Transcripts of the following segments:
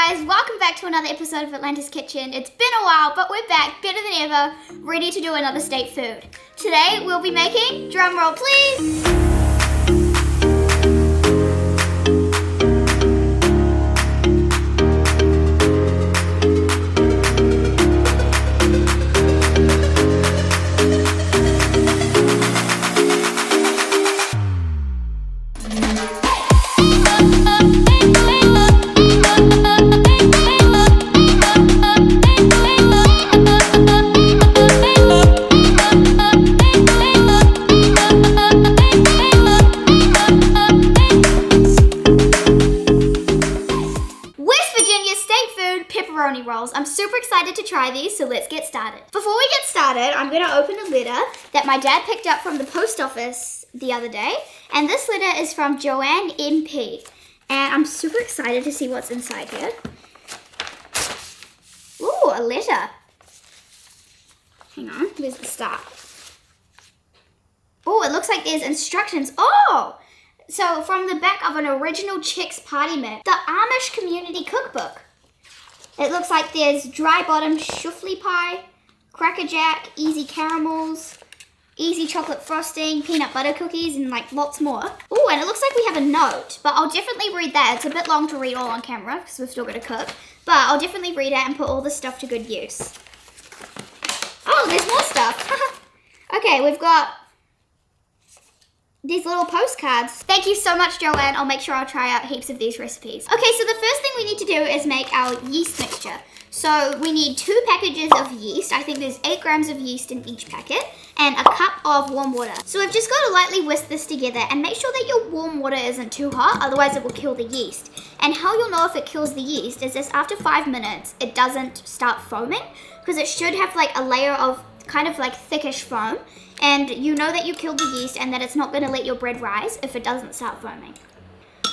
guys, welcome back to another episode of Atlanta's Kitchen. It's been a while, but we're back, better than ever, ready to do another state food. Today, we'll be making, drumroll please, pepperoni rolls. I'm super excited to try these, so let's get started. Before we get started, I'm going to open a letter that my dad picked up from the post office the other day. And this letter is from Joanne MP. And I'm super excited to see what's inside here. Ooh, a letter. Hang on, where's the start? Oh, it looks like there's instructions. Oh! So from the back of an original Chicks party mix, the Amish Community Cookbook. It looks like there's dry bottom shuffle pie, Cracker Jack, easy caramels, easy chocolate frosting, peanut butter cookies, and like lots more. Oh, and it looks like we have a note, but I'll definitely read that. It's a bit long to read all on camera because we've still got to cook, but I'll definitely read it and put all this stuff to good use. Oh, there's more stuff. Okay, we've got these little postcards. Thank you so much, Joanne. I'll make sure I'll try out heaps of these recipes. Okay, so the first thing we need to do is make our yeast mixture. So we need 2 packages of yeast. I think there's 8 grams of yeast in each packet and a cup of warm water. So we've just got to lightly whisk this together and make sure that your warm water isn't too hot, otherwise it will kill the yeast. And how you'll know if it kills the yeast is this: after 5 minutes, it doesn't start foaming, because it should have like a layer of kind of like thickish foam. And you know that you killed the yeast and that it's not going to let your bread rise if it doesn't start foaming.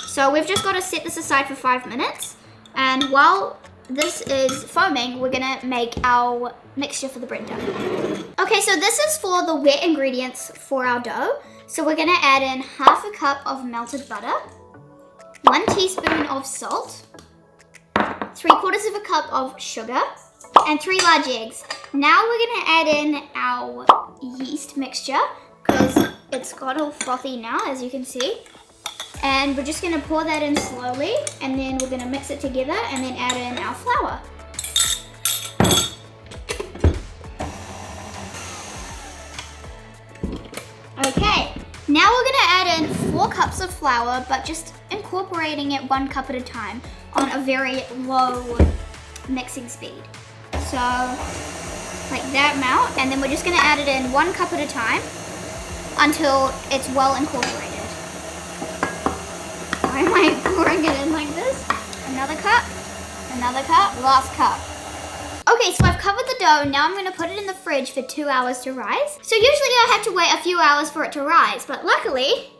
So we've just got to set this aside for 5 minutes. And while this is foaming, we're going to make our mixture for the bread dough. Okay, so this is for the wet ingredients for our dough. So we're going to add in half a cup of melted butter, 1 teaspoon of salt, 3/4 of a cup of sugar, and 3 large eggs. Now we're going to add in our yeast mixture because it's got all frothy now, as you can see. And we're just going to pour that in slowly, and then we're going to mix it together and then add in our flour. Okay, now we're going to add in 4 cups of flour, but just incorporating it 1 cup at a time on a very low mixing speed. So, like that amount, and then we're just going to add it in 1 cup at a time until it's well incorporated. Why am I pouring it in like this? Another cup, last cup. Okay, so I've covered the dough. Now I'm going to put it in the fridge for 2 hours to rise. So usually I have to wait a few hours for it to rise, but luckily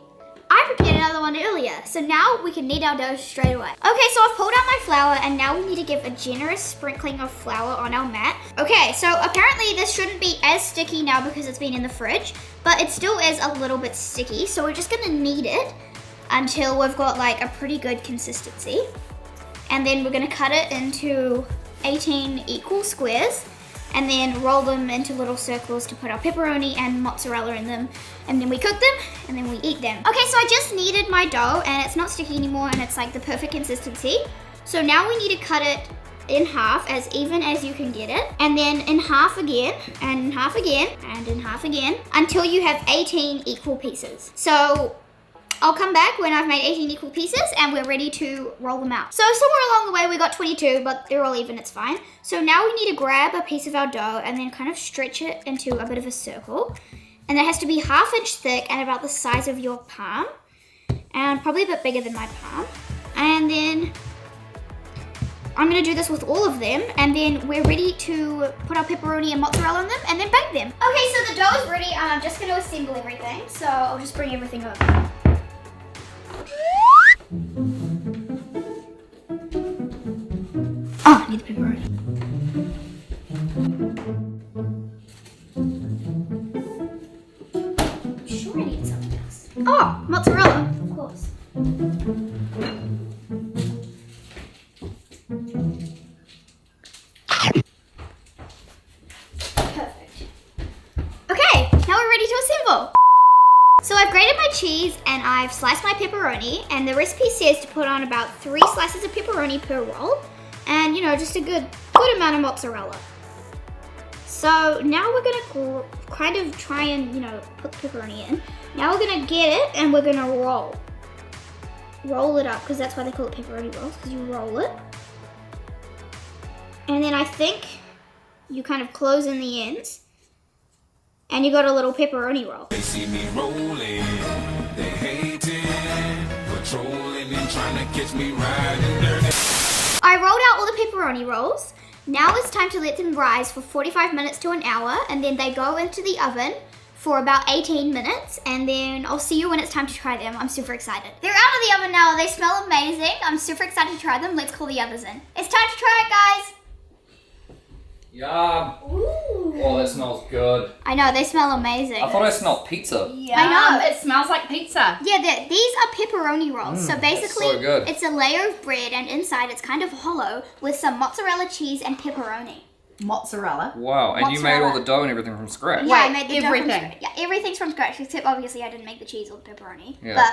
I prepared another one earlier, so now we can knead our dough straight away. Okay, so I've pulled out my flour, and now we need to give a generous sprinkling of flour on our mat. Okay, so apparently this shouldn't be as sticky now because it's been in the fridge, but it still is a little bit sticky, so we're just gonna knead it until we've got like a pretty good consistency. And then we're gonna cut it into 18 equal squares, and then roll them into little circles to put our pepperoni and mozzarella in them. And then we cook them, and then we eat them. Okay, so I just kneaded my dough, and it's not sticky anymore, and it's like the perfect consistency. So now we need to cut it in half, as even as you can get it. And then in half again, and in half again, and in half again, until you have 18 equal pieces. So I'll come back when I've made 18 equal pieces and we're ready to roll them out. So somewhere along the way we got 22, but they're all even, it's fine. So now we need to grab a piece of our dough and then kind of stretch it into a bit of a circle. And it has to be 1/2 inch thick and about the size of your palm. And probably a bit bigger than my palm. And then I'm gonna do this with all of them, and then we're ready to put our pepperoni and mozzarella on them and then bake them. Okay, so the dough is ready, and I'm just gonna assemble everything. So I'll just bring everything over. Oh, I need the pepperoni. I'm sure I need something else. Oh, mozzarella, of course. Perfect. Okay, now we're ready to assemble. So I've grated my cheese and I've sliced my pepperoni, and the recipe says to put on about 3 slices of pepperoni per roll, and you know, just a good amount of mozzarella. So now we're gonna kind of try and, you know, put the pepperoni in. Now we're gonna get it and we're gonna roll it up, because that's why they call it pepperoni rolls, because you roll it. And then I think you kind of close in the ends, and you got a little pepperoni roll. They see me rolling, they hating, patrolling and trying to catch me riding dirty. I rolled out all the pepperoni rolls. Now it's time to let them rise for 45 minutes to an hour, and then they go into the oven for about 18 minutes, and then I'll see you when it's time to try them. I'm super excited. They're out of the oven now. They smell amazing. I'm super excited to try them. Let's call the others in. It's time to try it, guys. Yum. Ooh. Oh, that smells good. I know, they smell amazing. I thought I smelled pizza. Yeah, I know. It smells like pizza. Yeah, these are pepperoni rolls. So basically, so good. it's a layer of bread, and inside it's kind of hollow with some mozzarella cheese and pepperoni. Mozzarella. Wow, and you made Mozzarella. all the dough and everything from scratch. Yeah, I Wait, made the dough from everything? scratch. Yeah, everything's from scratch, except obviously I didn't make the cheese or the pepperoni. Yeah. But,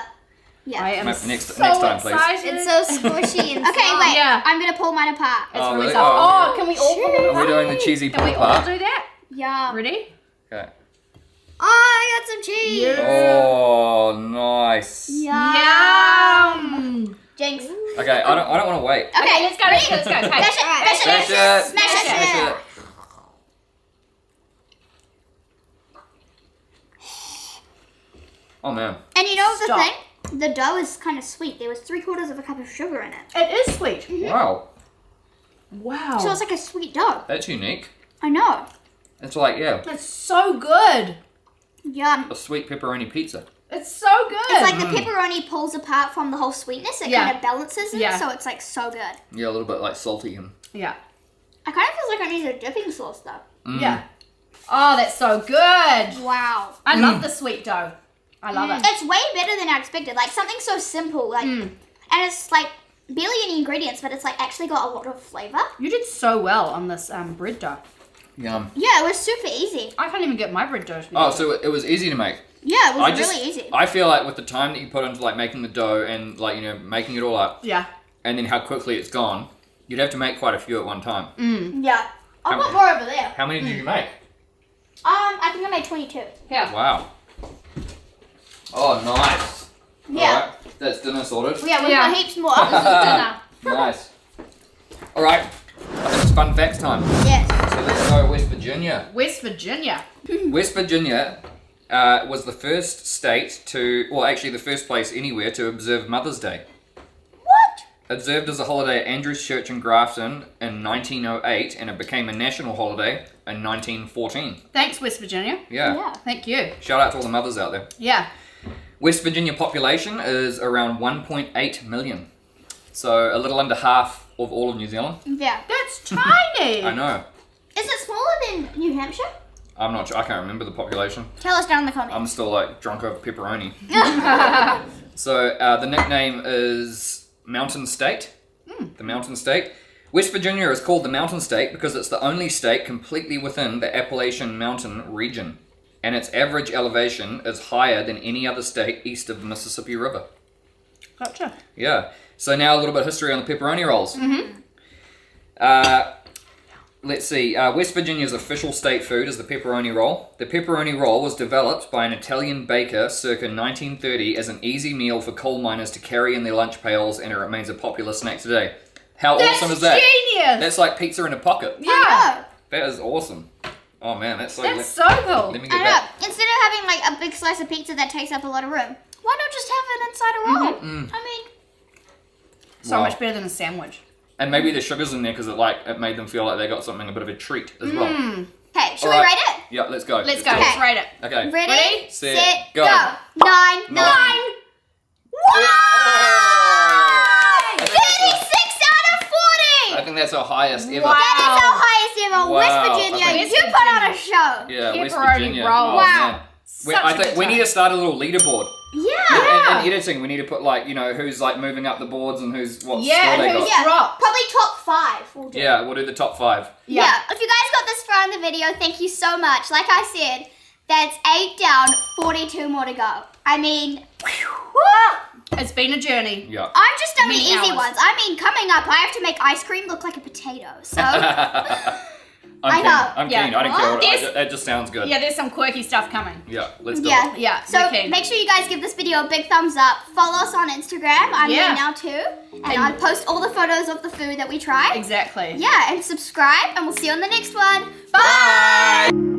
yeah. I am Next so time, please. excited. It's so squishy and okay, wait. Yeah. I'm gonna pull mine apart. It's Oh, really really? soft. Oh, Oh, can we all pull it Are we apart? doing the cheesy Can pull we all apart? do that? Yeah. Ready? Okay. Oh, I got some cheese. Yeah. Oh, nice. Yum. Jinx. Okay, I don't want to wait. Okay, Let's go. ready? Okay. Smash it, Alright. smash it, Smash it. smash it. Smash it. Oh man. And you know the Stop. thing? The dough is kind of sweet. There was 3/4 of a cup of sugar in it. It is sweet. Wow. Wow. So it's like a sweet dough. That's unique. I know. It's like, yeah, It's so good. Yum. a sweet pepperoni pizza. It's so good. It's like the pepperoni pulls apart from the whole sweetness. It Yeah. kind of balances it, Yeah. so it's like so good. Yeah, a little bit like salty and. Yeah. I kind of feel like I need a dipping sauce though. Yeah. Oh, that's so good. Wow. I love the sweet dough. I love it. It's way better than I expected. Like something so simple, like, and it's like barely any ingredients, but it's like actually got a lot of flavor. You did so well on this bread dough. Yum. Yeah, it was super easy. I can't even get my bread dough to be Oh, good. so it was easy to make. Yeah, it was I really easy. I feel like with the time that you put into like making the dough and like, you know, making it all up, Yeah. and then how quickly it's gone, you'd have to make quite a few at one time. Yeah. I've got more over there. How many did you make? I think I made 22. Yeah. Wow. Oh, nice. Yeah. All right, that's dinner sorted. Yeah, we've Yeah. got heaps more. Dinner. Nice. All right, I think it's fun facts time. Yes. So let's go West Virginia. West Virginia. West Virginia was the first state to, well, actually the first place anywhere to observe Mother's Day. What? Observed as a holiday at Andrews Church in Grafton in 1908, and it became a national holiday in 1914. Thanks, West Virginia. Yeah. Yeah. Thank you. Shout out to all the mothers out there. Yeah. West Virginia population is around 1.8 million. So a little under half of all of New Zealand. Yeah. That's tiny. I know. Is it smaller than New Hampshire? I'm not sure. I can't remember the population. Tell us down in the comments. I'm still like drunk over pepperoni. So the nickname is Mountain State. The Mountain State. West Virginia is called the Mountain State because it's the only state completely within the Appalachian Mountain region, and its average elevation is higher than any other state east of the Mississippi River. Gotcha. Yeah. So now a little bit of history on the pepperoni rolls. Let's see. West Virginia's official state food is the pepperoni roll. The pepperoni roll was developed by an Italian baker circa 1930 as an easy meal for coal miners to carry in their lunch pails, and it remains a popular snack today. How awesome is that? Genius. That's like pizza in a pocket. Yeah. That is awesome. Oh man, that's so. That's so cool. Let me I get know. back. Instead of having like a big slice of pizza that takes up a lot of room, why not just have it inside a roll? I mean, So Wow. much better than a sandwich. And maybe the sugar's in there because it made them feel like they got something a bit of a treat as well. okay, should All we right. rate it? Yeah, let's go. Let's go. Okay. Let's rate it. Okay. Ready, set, set, go. go. 9. 9. Wow! Oh! 36 out of 40! I think that's our highest ever. Wow. That is our highest ever. Wow. West Virginia, Okay. you put on a show. Yeah, West Pepperoni Virginia. roll. Oh, Wow. man. Such I a think good we time. need to start a little leaderboard. Yeah. And editing, we need to put like, you know, who's like moving up the boards and who's what Yeah, score they who's- got. Yeah, Dropped. probably top do. Yeah, we'll do the top 5. Yeah. If you guys got this far in the video, thank you so much. Like I said, that's 8 down, 42 more to go. I mean, It's been a journey. Yeah. I've just done the Many easy hours. ones. I mean, coming up, I have to make ice cream look like a potato. So, I'm keen. know. I'm Yeah. keen. I don't care what There's- that just sounds good. Yeah, there's some quirky stuff coming. Yeah, let's do yeah. it. Yeah, So, we're keen. make sure you guys give this video a big thumbs up. Follow us on Instagram. I'm Yeah. there now too. And I post all the photos of the food that we try. Exactly. Yeah, and subscribe, and we'll see you on the next one. Bye!